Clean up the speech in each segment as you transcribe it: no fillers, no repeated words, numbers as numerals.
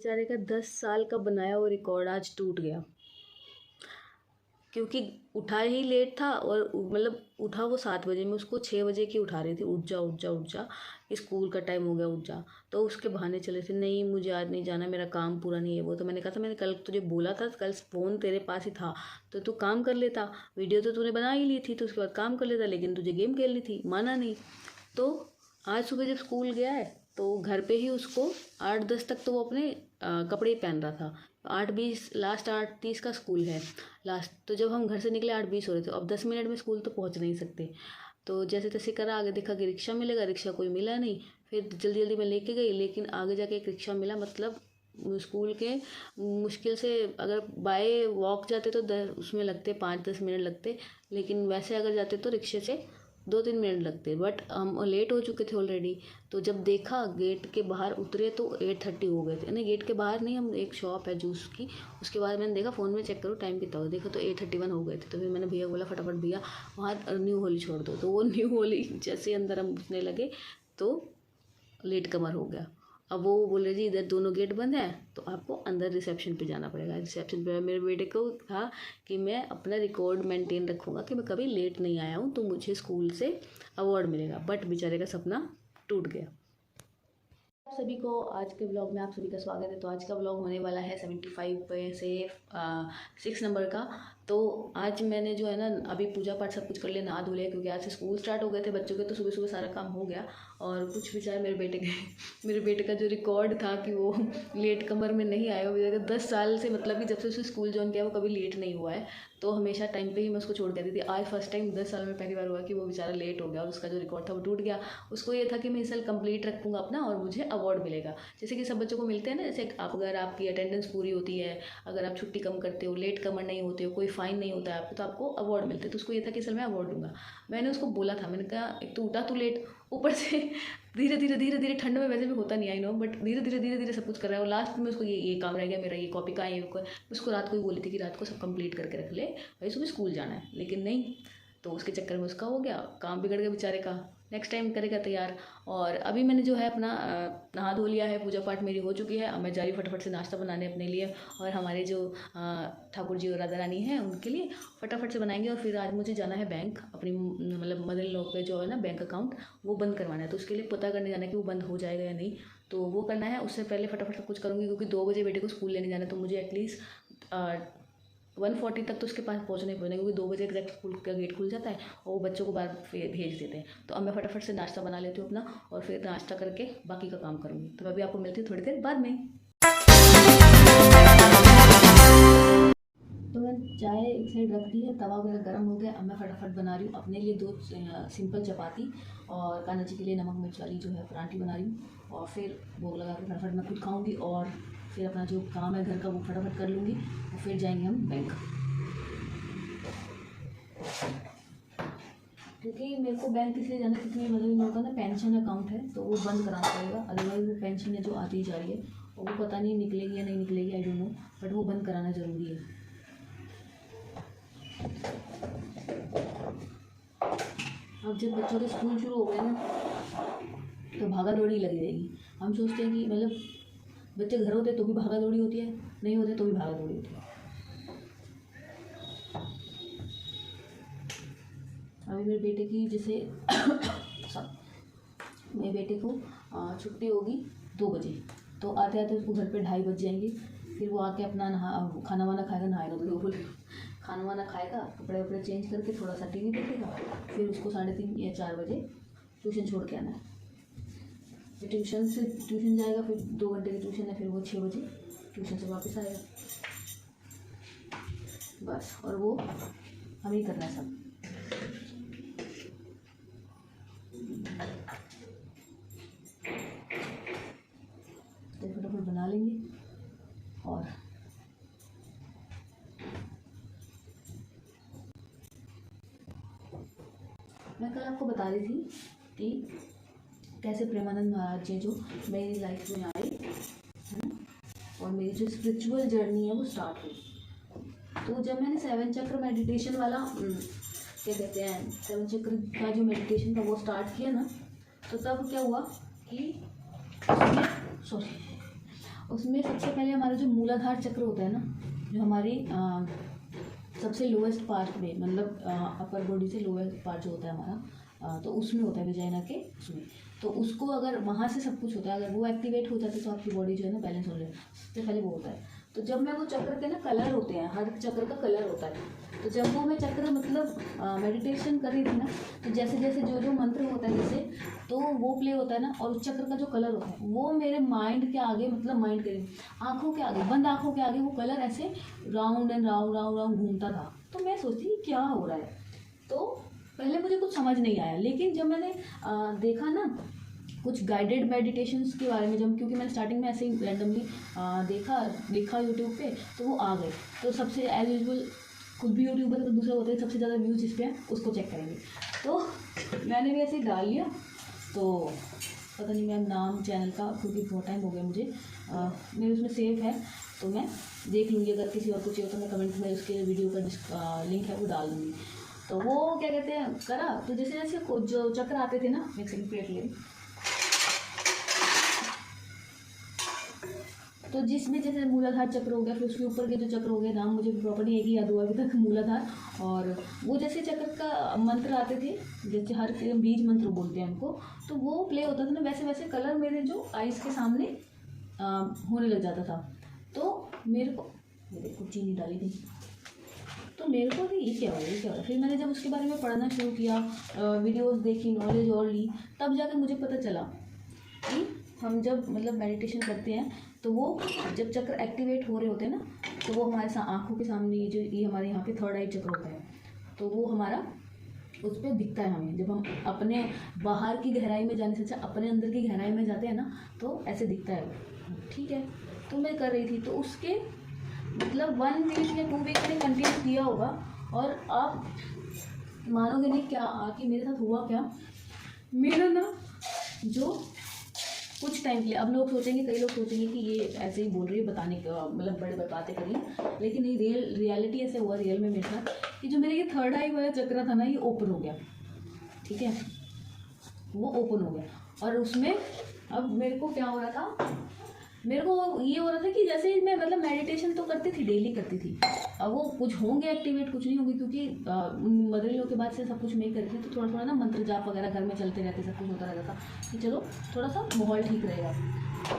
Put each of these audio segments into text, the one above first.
बेचारे का 10 साल का बनाया वो रिकॉर्ड आज टूट गया, क्योंकि उठा ही लेट था। और मतलब उठा वो 7 बजे में, उसको 6 बजे की उठा रही थी, उठ जा उठ जा उठ जा, स्कूल का टाइम हो गया उठ जा। तो उसके बहाने चले थे, नहीं मुझे आज नहीं जाना, मेरा काम पूरा नहीं है वो। तो मैंने कहा था, मैंने कल तुझे बोला था, कल फ़ोन तेरे पास ही था तो तू काम कर लेता, वीडियो तो तूने बना ही ली थी, तो उसके बाद काम कर लेता, लेकिन तुझे गेम खेलनी थी, माना नहीं। तो आज सुबह जब स्कूल गया है तो घर पे ही उसको 8-10 तक तो वो अपने कपड़े ही पहन रहा था। 8:20 लास्ट, 8:30 का स्कूल है लास्ट। तो जब हम घर से निकले 8:20 हो रहे थे, अब 10 मिनट में स्कूल तो पहुंच नहीं सकते। तो जैसे तैसे करा, आगे देखा कि रिक्शा मिलेगा, रिक्शा कोई मिला नहीं। फिर जल्दी जल्दी मैं लेके गई, लेकिन आगे जाके एक रिक्शा मिला। मतलब स्कूल के मुश्किल से अगर बाय वॉक जाते तो उसमें लगते 5-10 मिनट लगते, लेकिन वैसे अगर जाते तो रिक्शे से 2-3 मिनट लगते। बट हम लेट हो चुके थे ऑलरेडी। तो जब देखा गेट के बाहर उतरे तो 8:30 हो गए थे। नहीं, गेट के बाहर नहीं, हम एक शॉप है जूस की, उसके बाद मैंने देखा फ़ोन में चेक करो टाइम कितना हो, देखा तो 8:31 हो गए थे। तो फिर मैंने भैया को बोला फटाफट भैया वहाँ न्यू होली छोड़ दो। तो वो न्यू होली जैसे अंदर हम घुसने लगे तो लेट कमर हो गया। अब वो बोले जी इधर दोनों गेट बंद हैं, तो आपको अंदर रिसेप्शन पे जाना पड़ेगा। रिसेप्शन पे मेरे बेटे को था कि मैं अपना रिकॉर्ड मेंटेन रखूँगा कि मैं कभी लेट नहीं आया हूँ, तो मुझे स्कूल से अवार्ड मिलेगा। बट बेचारे का सपना टूट गया। आप सभी को आज के ब्लॉग में आप सभी का स्वागत है। तो आज का ब्लॉग होने वाला है 75 पे से 6 नंबर का। तो आज मैंने जो है ना, अभी पूजा पाठ सब कुछ कर लिया, नहा धो लिया, क्योंकि आज से स्कूल स्टार्ट हो गए थे बच्चों के। तो सुबह सुबह सारा काम हो गया। और कुछ बेचारे मेरे बेटे का जो रिकॉर्ड था कि वो लेट कमर में नहीं आया, वो 10 साल से, मतलब कि जब से उसने स्कूल ज्वाइन किया वो कभी लेट नहीं हुआ है। तो हमेशा टाइम पे ही मैं उसको छोड़ के आती थी। आज फर्स्ट टाइम 10 साल में पहली बार हुआ कि वो बेचारा लेट हो गया और उसका जो रिकॉर्ड था वो टूट गया। उसको ये था कि मैं इस साल कंप्लीट रखूँगा अपना और मुझे अवार्ड मिलेगा, जैसे कि सब बच्चों को मिलते हैं ना। जैसे आप, अगर आपकी अटेंडेंस पूरी होती है, अगर आप छुट्टी कम करते हो, लेट कमर नहीं होते हो, कोई फ़ाइन नहीं होता है आपको, तो आपको अवार्ड मिलते हैं। तो उसको ये था कि सर मैं अवार्ड दूंगा। मैंने उसको बोला था, मैंने कहा एक तो उठा तू लेट, ऊपर से धीरे धीरे ठंड में वैसे भी होता नहीं, आई नो, बट धीरे धीरे सब कुछ कर रहा है। और लास्ट में उसको ये काम रह गया मेरा, ये कॉपी का है, ये उसको रात को ही बोली थी कि रात को सब कंप्लीट करके रख ले भाई, सुबह स्कूल जाना है, लेकिन नहीं। तो उसके चक्कर में उसका हो गया, काम बिगड़ गया बेचारे का। नेक्स्ट टाइम करेगा तैयार। और अभी मैंने जो है अपना नहा धो लिया है, पूजा पाठ मेरी हो चुकी है। अब मैं जा रही हूँ फटाफट से नाश्ता बनाने अपने लिए और हमारे जो ठाकुर जी और राधा रानी हैं उनके लिए फटाफट से बनाएंगे। और फिर आज मुझे जाना है बैंक, अपनी मतलब मदर इन लॉ के जो है ना बैंक अकाउंट, वो बंद करवाना है। तो उसके लिए पता करने जाना है कि वो बंद हो जाएगा या नहीं, तो वो करना है। उससे पहले फटाफट सब कुछ करूँगी, क्योंकि 2 बजे बेटे को स्कूल लेने जाना है। तो मुझे एटलीस्ट 1:40 तक तो उसके पास पहुंचना ही पड़ेगा, क्योंकि 2 बजे एग्जैक्ट स्कूल का गेट खुल जाता है और वो बच्चों को बाहर भेज देते हैं। तो अब मैं फटाफट से नाश्ता बना लेती हूँ अपना, और फिर नाश्ता करके बाकी का काम करूँगी। तो मैं भी आपको मिलती हूँ थोड़ी देर बाद में। तो मैं चाय एक साइड रख दी है, तवा वगैरह गर्म हो गया। अब मैं फटाफट बना रही हूँ अपने लिए 2 सिंपल चपाती, और कान्हा जी के लिए नमक मिर्च वाली जो है पराठी बना रही हूँ। और फिर भोग लगा के फटाफट मैं खुद खाऊँगी, और फिर अपना जो काम है घर का वो फटाफट कर लूँगी, और फिर जाएंगे हम बैंक। क्योंकि मेरे को बैंक इसलिए जाना, क्योंकि मेरे मदर इन लॉ का ना पेंशन अकाउंट है, तो वो बंद कराना पड़ेगा। अदरवाइज़ वो पेंशन है जो आती जा रही है, और वो पता नहीं निकलेगी या नहीं निकलेगी, आई डोंट नो, बट वो बंद कराना ज़रूरी है। अब जब बच्चों के स्कूल शुरू हो गए ना, तो भागा दौड़ी लगी रहेगी। हम सोचते हैं कि मतलब बच्चे घर होते तो भी भागा दौड़ी होती है, नहीं होते तो भी भागा दौड़ी होती है। अभी मेरे बेटे की जैसे मेरे बेटे को छुट्टी होगी 2 बजे, तो आते आते उसको घर पे 2:30 बज जाएंगे। फिर वो आके अपना खाना वाना खाएगा, नहाएगा, तो बोले खाना वाना खाएगा, कपड़े वपड़े चेंज करके थोड़ा सा टीवी देखेगा। फिर उसको 3:30 या 4 बजे ट्यूशन छोड़ के आना है। फिर ट्यूशन जाएगा, फिर 2 घंटे की ट्यूशन है, फिर वो 6 बजे ट्यूशन से वापस आएगा, बस। और वो हम ही करना है सब। तो फटाफट बना लेंगे। और मैं कल आपको बता रही थी कि कैसे प्रेमानंद महाराज जी जो मेरी लाइफ में आए, है ना, और मेरी जो स्पिरिचुअल जर्नी है वो स्टार्ट हुई। तो जब मैंने 7 चक्र मेडिटेशन वाला क्या कहते हैं, 7 चक्र का जो मेडिटेशन था वो उसमें सबसे पहले हमारा जो मूलाधार चक्र होता है ना, जो हमारी सबसे लोएस्ट पार्ट में, मतलब अपर बॉडी से लोएस्ट पार्ट जो होता है हमारा, तो उसमें होता है वजाइना के उसमें। तो उसको अगर वहाँ से सब कुछ होता है, अगर वो एक्टिवेट हो जाता है तो आपकी बॉडी जो है ना बैलेंस हो जाए, सबसे पहले वो होता है। तो जब मैं वो चक्र के ना कलर होते हैं, हर चक्र का कलर होता है, तो जब वो मैं चक्र मतलब मेडिटेशन कर रही थी ना, तो जैसे जैसे जो जो मंत्र होता है जैसे, तो वो प्ले होता है ना, और उस चक्र का जो कलर होता है वो मेरे माइंड के आगे, मतलब माइंड के आँखों के आगे, बंद आँखों के आगे वो कलर ऐसे round and round round round घूमता था। तो मैं सोचती कि क्या हो रहा है। तो पहले मुझे कुछ समझ नहीं आया, लेकिन जब मैंने देखा ना कुछ गाइडेड मेडिटेशंस के बारे में, जब क्योंकि मैंने स्टार्टिंग में ऐसे ही रैंडमली देखा यूट्यूब पे, तो वो आ गए। तो सबसे एज यूजल खुद भी यूट्यूबर तो दूसरा होता है सबसे ज़्यादा व्यूज जिस पे है उसको चेक करेंगे। तो मैंने भी ऐसे ही डाल लिया, तो पता नहीं मैम नाम चैनल का, क्योंकि बहुत टाइम हो गया मुझे, मेरे उसमें सेव है, तो मैं देख लूँगी। अगर किसी और को चाहिए तो मैं कमेंट में उसके वीडियो का लिंक है वो डाल दूँगी। तो वो क्या कहते हैं करा, तो जैसे जैसे जो चक्र आते थे ना, एक सेकंड प्लेट ले, तो जिसमें जैसे मूलाधार चक्र हो गया, फिर उसके ऊपर के जो चक्र हो गए, नाम मुझे प्रॉपर्टी एक ही याद हुआ अभी तक, मूलाधार। और वो जैसे चक्र का मंत्र आते थे, जैसे हर बीज मंत्र बोलते हैं उनको, तो वो प्ले होता था ना, वैसे वैसे कलर मेरे जो आइज़ के सामने होने लग जाता था। तो मेरे को ये देखो चीनी डाली थी, तो मेरे को भी ये क्या हो रहा है, ये क्या हो रहा है। फिर मैंने जब उसके बारे में पढ़ना शुरू किया, वीडियोस देखी, नॉलेज और ली, तब जाकर मुझे पता चला कि हम जब मतलब मेडिटेशन करते हैं, तो वो जब चक्र एक्टिवेट हो रहे होते हैं ना, तो वो हमारे आँखों के सामने जो ये हमारे यहाँ पे थर्ड आई चक्र होता है, तो वो हमारा उस पर दिखता है हमें। जब हम अपने बाहर की गहराई में जाने से अच्छा अपने अंदर की गहराई में जाते हैं ना, तो ऐसे दिखता है। ठीक है, तो मैं कर रही थी, तो उसके मतलब 1 वीक या 2 वीक मैंने कंटिन्यू किया होगा, और आप मानोगे नहीं क्या आके मेरे साथ हुआ क्या। मेरा ना जो कुछ टाइम के लिए, अब लोग सोचेंगे, कई लोग सोचेंगे कि ये ऐसे ही बोल रही है बताने का, मतलब बड़े बड़े बातें करिए, लेकिन नहीं, रियलिटी ऐसे हुआ रियल में मेरे साथ कि जो मेरे ये थर्ड आई वाला चक्र था ना, ये ओपन हो गया। ठीक है, वो ओपन हो गया, और उसमें अब मेरे को क्या हो रहा था, मेरे को ये हो रहा था कि जैसे मैं मतलब मेडिटेशन तो करती थी, डेली करती थी, अब वो कुछ होंगे एक्टिवेट, कुछ नहीं होंगे, क्योंकि मदर इन लॉ के बाद से सब कुछ मैं ही कर रही थी, तो थोड़ा थोड़ा ना मंत्र जाप वगैरह घर में चलते रहते, सब कुछ होता रहता था कि चलो थोड़ा सा माहौल ठीक रहेगा।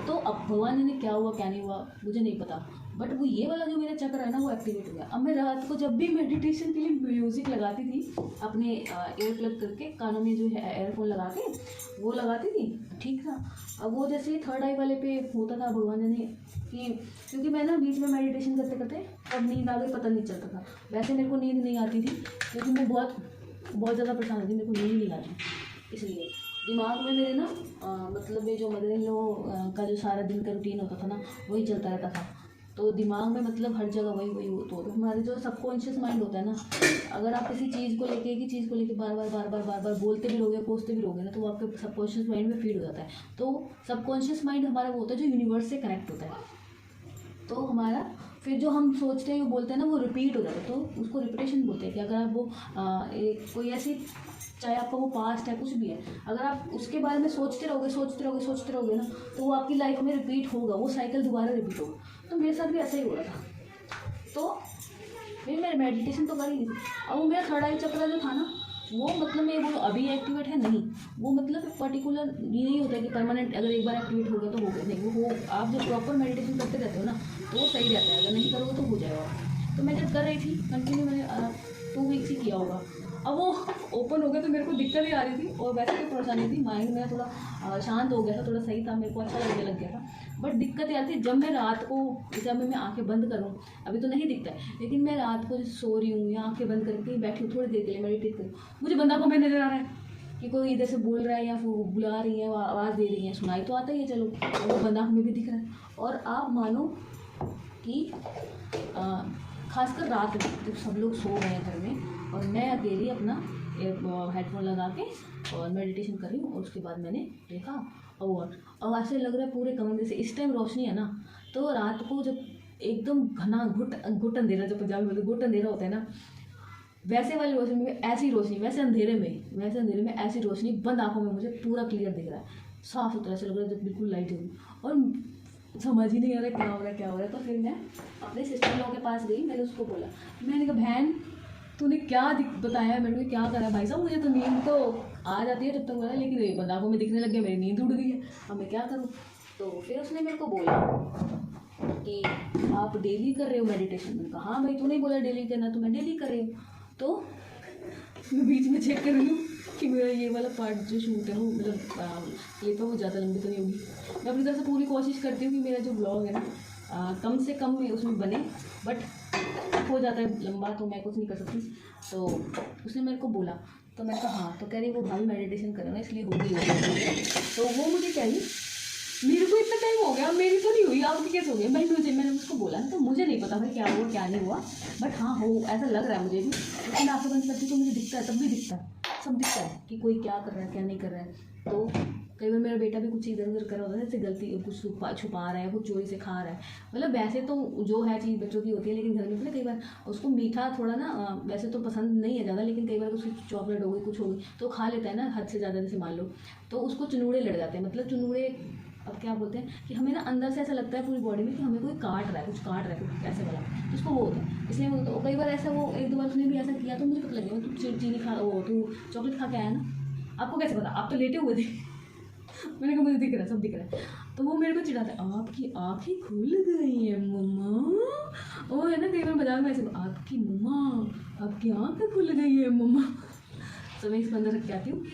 तो अब भगवान ने क्या हुआ क्या नहीं हुआ मुझे नहीं पता, बट वो ये वाला जो मेरा चक्र है ना वो एक्टिवेट हो गया। अब मैं रात को जब भी मेडिटेशन के लिए म्यूज़िक लगाती थी, अपने एयर प्लग करके कानों में जो है एयरफोन लगा के वो लगाती थी, ठीक था। अब वो जैसे थर्ड आई वाले पे होता था, भगवान ने कि क्योंकि मैं ना बीच में मेडिटेशन करते करते अब नींद आ गई, पता नहीं चलता था। वैसे मेरे को नींद नहीं आती थी, क्योंकि मैं बहुत ज़्यादा परेशान होती, मेरे को नींद नहीं आती, इसलिए दिमाग में मेरे ना मतलब ये जो मदर इन लॉ का जो सारा दिन का रूटीन होता था ना, वही चलता रहता था। तो दिमाग में मतलब हर जगह वही वही तो हमारे जो सबकॉन्शियस माइंड होता है ना, अगर आप किसी चीज़ को लेके एक ही चीज़ को लेके बार बार बोलते भी रहोगे, कोसते भी रहोगे ना, तो वो आपके सबकॉन्शियस माइंड में फीड हो जाता है। तो सबकॉन्शियस माइंड हमारा वो होता है जो यूनिवर्स से कनेक्ट होता है, तो हमारा फिर जो हम सोचते हैं वो बोलते हैं ना, वो रिपीट हो जाता है, तो उसको रिपीटेशन बोलते हैं। कि अगर आप वो कोई ऐसी, चाहे आपका वो पास्ट है कुछ भी है, अगर आप उसके बारे में सोचते रहोगे ना, तो वो आपकी लाइफ में रिपीट होगा, वो साइकिल दोबारा रिपीट होगा। तो मेरे साथ भी ऐसा ही हो रहा था। तो फिर मैं मेडिटेशन तो कर ही नहीं थी। अब वो मेरा थर्ड आई चक्र जो था ना, वो मतलब मैं वो अभी एक्टिवेट है नहीं, वो मतलब पर्टिकुलर ये नहीं होता कि परमानेंट अगर एक बार एक्टिवेट हो गया तो हो गया, नहीं, वो आप जब प्रॉपर मेडिटेशन करते रहते हो ना, तो वो सही रहता है। अगर नहीं करोगे तो हो जाएगा। तो मैं जब कर रही थी कंटिन्यू, मैंने 2 वीक्स ही किया होगा। अब वो ओपन हो गया तो मेरे को दिक्कत भी आ रही थी, और वैसे कोई परेशानी थी, माइंड मेरा थोड़ा शांत हो गया था, थोड़ा सही था, मेरे को अच्छा लगने लग गया था। बट दिक्कत यार थी जब मैं रात को, जब मैं आंखें बंद करूँ, अभी तो नहीं दिखता है, लेकिन मैं रात को सो रही हूँ या आंखें बंद करके बैठी हूँ थोड़ी देर के लिए मेडिटेट करूँ, मुझे बंदा को मैं नजर आ रहा है कि कोई इधर से बोल रहा है या फिर बुला रही है, आवाज़ दे रही है, सुनाई तो आता ही है, चलो वो बंदा हमें भी दिख रहा है। और आप मानो कि खासकर रात में जब सब लोग सो गए हैं घर में, और मैं अकेली अपना हेडफोन लगा के और मेडिटेशन कर रही हूँ, और उसके बाद मैंने देखा और ऐसे लग रहा है पूरे कमरे से, इस टाइम रोशनी है ना, तो रात को जब एकदम घना घुट अंधेरा, जो पंजाबी में घुट अंधेरा होता है ना, वैसे वाली रोशनी में ऐसी रोशनी, वैसे अंधेरे में ऐसी रोशनी, बंद आंखों में मुझे पूरा क्लियर दिख रहा है, साफ सुथरा से लग रहा है जब बिल्कुल लाइट होगी। और समझ ही नहीं आ रहा क्या हो रहा है क्या हो रहा है। तो फिर मैं अपने सिस्टर इन लॉ के पास गई, मैंने उसको बोला, मैंने कहा बहन तूने क्या बताया मेरे को, क्या करा भाई साहब, मुझे तो नींद तो आ जाती है जब तक बोला, लेकिन ये बंदा को मैं दिखने लग गया, मेरी नींद उड़ गई है, अब मैं क्या करूँ। तो फिर उसने मेरे को बोला कि आप डेली कर रहे हो मेडिटेशन। मैंने कहा हाँ भाई, तूने बोला डेली करना तो मैं डेली कर रही हूँ। तो मैं बीच में चेक कर रही हूँ कि मेरा ये वाला पार्ट जो शूट है वो मतलब क्लिप है वो ज़्यादा लंबी तो नहीं होगी। मैं अपनी तरफ से पूरी कोशिश करती हूँ कि मेरा जो ब्लॉग है ना कम से कम में उसमें बने, बट हो जाता है लंबा तो मैं कुछ नहीं कर सकती। तो उसने मेरे को बोला, तो मैं कहा हाँ, तो कह रही वो भाभी मेडिटेशन करे ना इसलिए होगी। तो वो मुझे कह रही मेरे को इतना टाइम हो गया, मेरी तो नहीं हुई, आपकी कैसे हो गई। मैंने उसको बोला तो मुझे नहीं पता भाई क्या हुआ क्या नहीं हुआ, बट हाँ हो ऐसा लग रहा है मुझे भी, लेकिन आंखें बंद करती तो मुझे दिखता है, तब भी दिखता है, सब दिखता है कि कोई क्या कर रहा है क्या नहीं कर रहा है। तो कई बार मेरा बेटा भी कुछ इधर उधर कर रहा होता है, जैसे गलती कुछ छुपा रहा है, कुछ चोरी से खा रहा है, मतलब वैसे तो जो है चीज़ बच्चों की होती है, लेकिन घर में पता कई बार उसको मीठा थोड़ा ना वैसे तो पसंद नहीं है ज़्यादा, लेकिन कई बार उसकी चॉकलेट हो गई कुछ हो गई तो खा लेता है ना हद से ज़्यादा, जैसे मान लो, तो उसको चुनूड़े लड़ जाते हैं। मतलब चुनूड़े अब क्या बोलते हैं कि हमें ना अंदर से ऐसा लगता है पूरी बॉडी में कि हमें कोई काट रहा है, कुछ काट रहा है कुछ ऐसे वाला, तो उसको वो होता है। इसलिए वो तो कई बार ऐसा वो एक दो बार उसने भी ऐसा किया तो मुझे पता लग गया, तू चीनी खा वो तू चॉकलेट खा के आया ना, आपको कैसे पता, आप तो लेटे हुए थे। मैंने कहा मुझे दिख रहा है, सब दिख रहा है। तो वो मेरे को चिढ़ाता है, आपकी आँखें खुल गई है मम्मा। वो है ना कई बार मजाक में ऐसे, आपकी मम्मा आपकी आँखें खुल गई है मम्मा। तो मैं इसको अंदर रख के आती हूँ।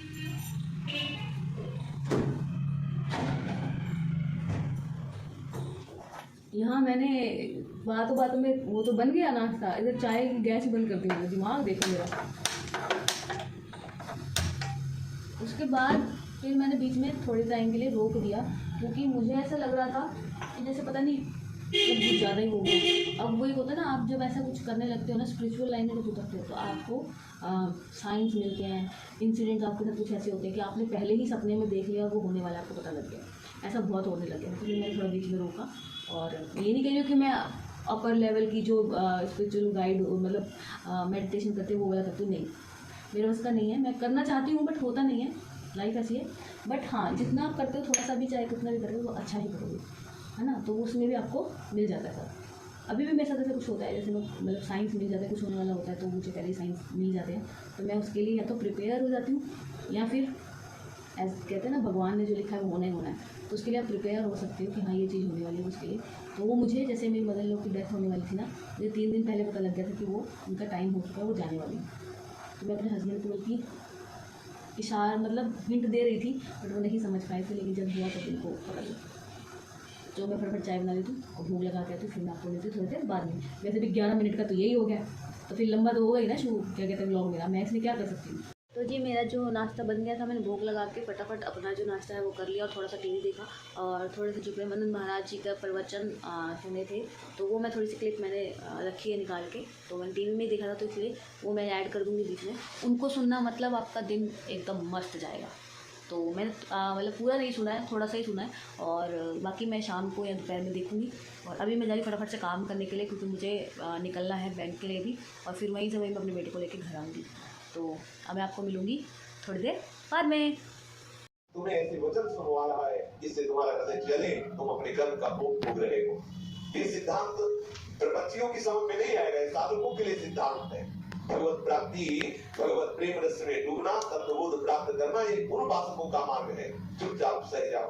यहाँ मैंने बातों में वो तो बन गया नाश्ता, इधर चाय की गैस बंद कर दी मैंने, दिमाग देखो मेरा। उसके बाद फिर मैंने बीच में थोड़े टाइम के लिए रोक दिया, क्योंकि मुझे ऐसा लग रहा था कि जैसे पता नहीं कुछ ज़्यादा ही हो गया। अब वही होता है ना, आप जब ऐसा कुछ करने लगते हो ना, स्पिरिचुअल लाइन में जब उतरते हो तो आपको साइंस मिलते हैं, इंसिडेंट्स आपके साथ कुछ ऐसे होते हैं कि आपने पहले ही सपने में देख लिया, वो होने वाला आपको पता लग गया। ऐसा बहुत होने लग गया, तो मैंने थोड़ा बीच में रोका। और ये नहीं कह रही हूँ कि मैं अपर लेवल की जो स्पिरिचुअल गाइड मतलब मेडिटेशन करते हैं वो वाला करती हूँ, नहीं, मेरे बस का नहीं है। मैं करना चाहती हूँ बट होता नहीं है, लाइफ ऐसी है। बट हाँ, जितना आप करते हो थोड़ा सा भी, चाहे कितना भी करोगे वो अच्छा ही करोगे, है ना। तो उसमें भी आपको मिल जाता है सब। अभी भी मेरे साथ ऐसा कुछ होता है, जैसे मैं मतलब साइंस मिल जाता है, कुछ होने वाला होता है तो मुझे पहले ही साइंस मिल जाते हैं, तो मैं उसके लिए या तो प्रिपेयर हो जाती हूँ, या फिर ऐसे कहते हैं ना भगवान ने जो लिखा है वो होना ही होना है, तो उसके लिए आप प्रिपेयर हो सकते हो कि हाँ ये चीज़ होने वाली है उसके लिए। तो वो मुझे, जैसे मेरी मदर लोग की डेथ होने वाली थी ना, मुझे 3 दिन पहले पता लग गया था कि वो उनका टाइम हो चुका है, वो जाने वाली है। तो मैं अपने हस्बैंड को बल्कि इशारा मतलब हिंट दे रही थी, बट वो नहीं समझ पाए थे, लेकिन जब हुआ तब उनको पता लगा। तो मैं फटाफट चाय बना लेती हूँ और भूख लगा के आती हूँ, फिर मैं आपको लेती हूँ थोड़ी देर बाद में। वैसे भी 11 मिनट का तो यही हो गया, तो फिर लंबा तो होगा ही ना शूट, क्या कहते हैं व्लॉग मेरा, मैं इसमें क्या कर सकती हूँ। तो जी मेरा जो नाश्ता बन गया था, मैंने भोग लगा के फटाफट अपना जो नाश्ता है वो कर लिया, और थोड़ा सा टीवी देखा, और थोड़े से चुपड़ानंद महाराज जी का प्रवचन सुने थे, तो वो मैं थोड़ी सी क्लिप मैंने रखी है निकाल के, तो मैंने टीवी में ही देखा था, तो इसलिए वो मैं ऐड कर दूँगी बीच में। उनको सुनना मतलब आपका दिन एकदम मस्त जाएगा। तो मैंने मतलब पूरा नहीं सुना है, थोड़ा सा ही सुना है, और बाकी मैं शाम को या दोपहर में देखूँगी। और अभी मैं जा रही फटाफट से काम करने के लिए, क्योंकि मुझे निकलना है बैंक के लिए भी, और फिर वहीं से मैं अपने बेटे को लेकर घर आऊँगी। तो अब मैं आपको मिलूँगी थोड़ी देर बाद में। तुम्हें ऐसे वचन सुनवा रहा है जिससे तुम्हारा हृदय जले, तुम अपने कर्म का भोग भोग रहे हो। ये सिद्धांत प्रपंचियों की समझ में नहीं आएगा, साधकों के लिए सिद्धांत है। भगवत प्राप्ति, भगवत प्रेम रस में डूबना, तत्वबोध प्राप्त करना, ये उन उपासकों का मार्ग है। चुपचाप सह जाओ,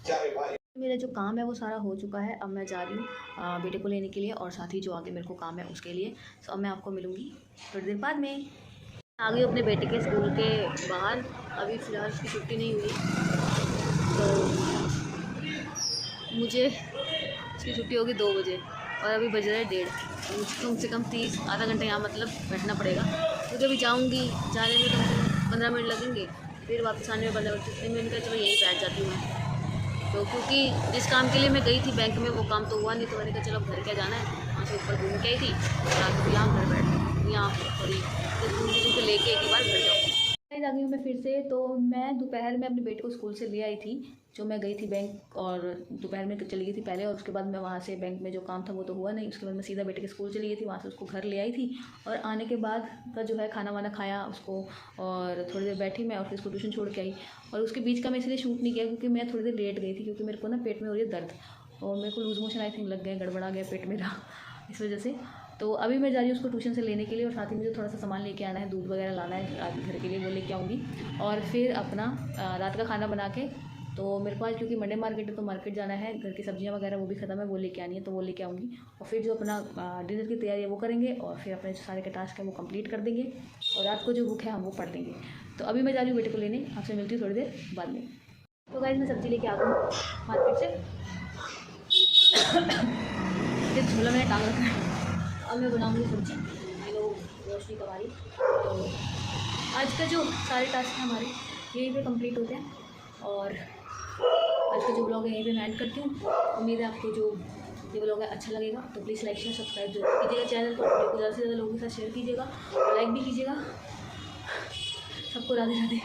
चाहे भाई। मेरा जो काम है वो सारा हो चुका है, अब मैं जा रही हूँ बेटे को लेने के लिए, और साथ ही जो आगे मेरे को काम है उसके लिए। तो अब मैं आपको मिलूँगी थोड़ी देर बाद में। आ गई अपने बेटे के स्कूल के बाहर, अभी फ़िलहाल उसकी छुट्टी नहीं हुई, तो मुझे उसकी छुट्टी होगी 2 बजे, और अभी बज रहे 1:30, कम से कम 30 आधा घंटा यहाँ मतलब बैठना पड़ेगा, क्योंकि अभी जाऊँगी, जाने में कम से कम 15 मिनट लगेंगे, फिर वापस आने में 15 मिनट, इसलिए मैंने कहा चलो यहीं बैठ जाती हूँ मैं। तो क्योंकि जिस काम के लिए मैं गई थी बैंक में वो काम तो हुआ नहीं, तो मैंने कहा चलो घर क्या जाना है, वहाँ से ऊपर घूम के आई थी, और आके फिर यहाँ घर बैठ यहाँ थोड़ी तो लेके एक ही बार घर जाऊँ। आ गई हूँ मैं फिर से। तो मैं दोपहर में अपने बेटे को स्कूल से ले आई थी, जो मैं गई थी बैंक, और दोपहर में चली गई थी पहले, और उसके बाद मैं वहाँ से बैंक में जो काम था वो तो हुआ नहीं, उसके बाद मैं सीधा बेटे के स्कूल चली गई थी, वहाँ से उसको घर ले आई थी, और आने के बाद का जो है खाना वाना खाया उसको, और थोड़ी देर बैठी मैं, और फिर उसको ट्यूशन छोड़ के आई। और उसके बीच का मैं इसलिए शूट नहीं किया क्योंकि मैं थोड़ी देर लेट गई थी, क्योंकि मेरे को ना पेट में हो रही है दर्द, और मेरे को लूज़ मोशन आई थिंक लग गए, गड़बड़ा गया पेट मेरा इस वजह से। तो अभी मैं जा रही हूँ उसको ट्यूशन से लेने के लिए, और साथ ही मुझे थोड़ा सा सामान लेके आना है, दूध वगैरह लाना है आज घर के लिए, वो लेके आऊँगी। और फिर अपना रात का खाना बना के, तो मेरे को आज क्योंकि मंडे मार्केट है तो मार्केट जाना है, घर की सब्जियां वगैरह वो भी ख़त्म है, वो लेके आनी है तो वो लेके आऊँगी। और फिर जो अपना डिनर की तैयारी है वो करेंगे, और फिर अपने जो सारे के टास्क हैं वो कंप्लीट कर देंगे, और रात को जो बुक है हम वो पढ़ लेंगे। तो अभी मैं जा रही हूँ बेटे को लेने, आपसे मिलती हूँ थोड़ी देर बाद में। तो गाइस मैं सब्ज़ी लेके आ गई मार्केट से। ये झोला मैंने टांग रखा है, अब मैं बनाऊँगी सब्ज़ी। ये लोग रोशनी कमा रही। तो आज का जो सारे टास्क हैं हमारे यहीं पे कंप्लीट होते हैं, और आज का जो ब्लॉग है यहीं पे मैं ऐड करती हूँ। उम्मीद है आपको जो ये ब्लॉग है अच्छा लगेगा, तो प्लीज़ लाइक शेयर सब्सक्राइब जरूर कीजिएगा चैनल को, वीडियो को ज़्यादा से ज़्यादा लोगों के साथ शेयर कीजिएगा और लाइक भी कीजिएगा। सबको राधे राधे।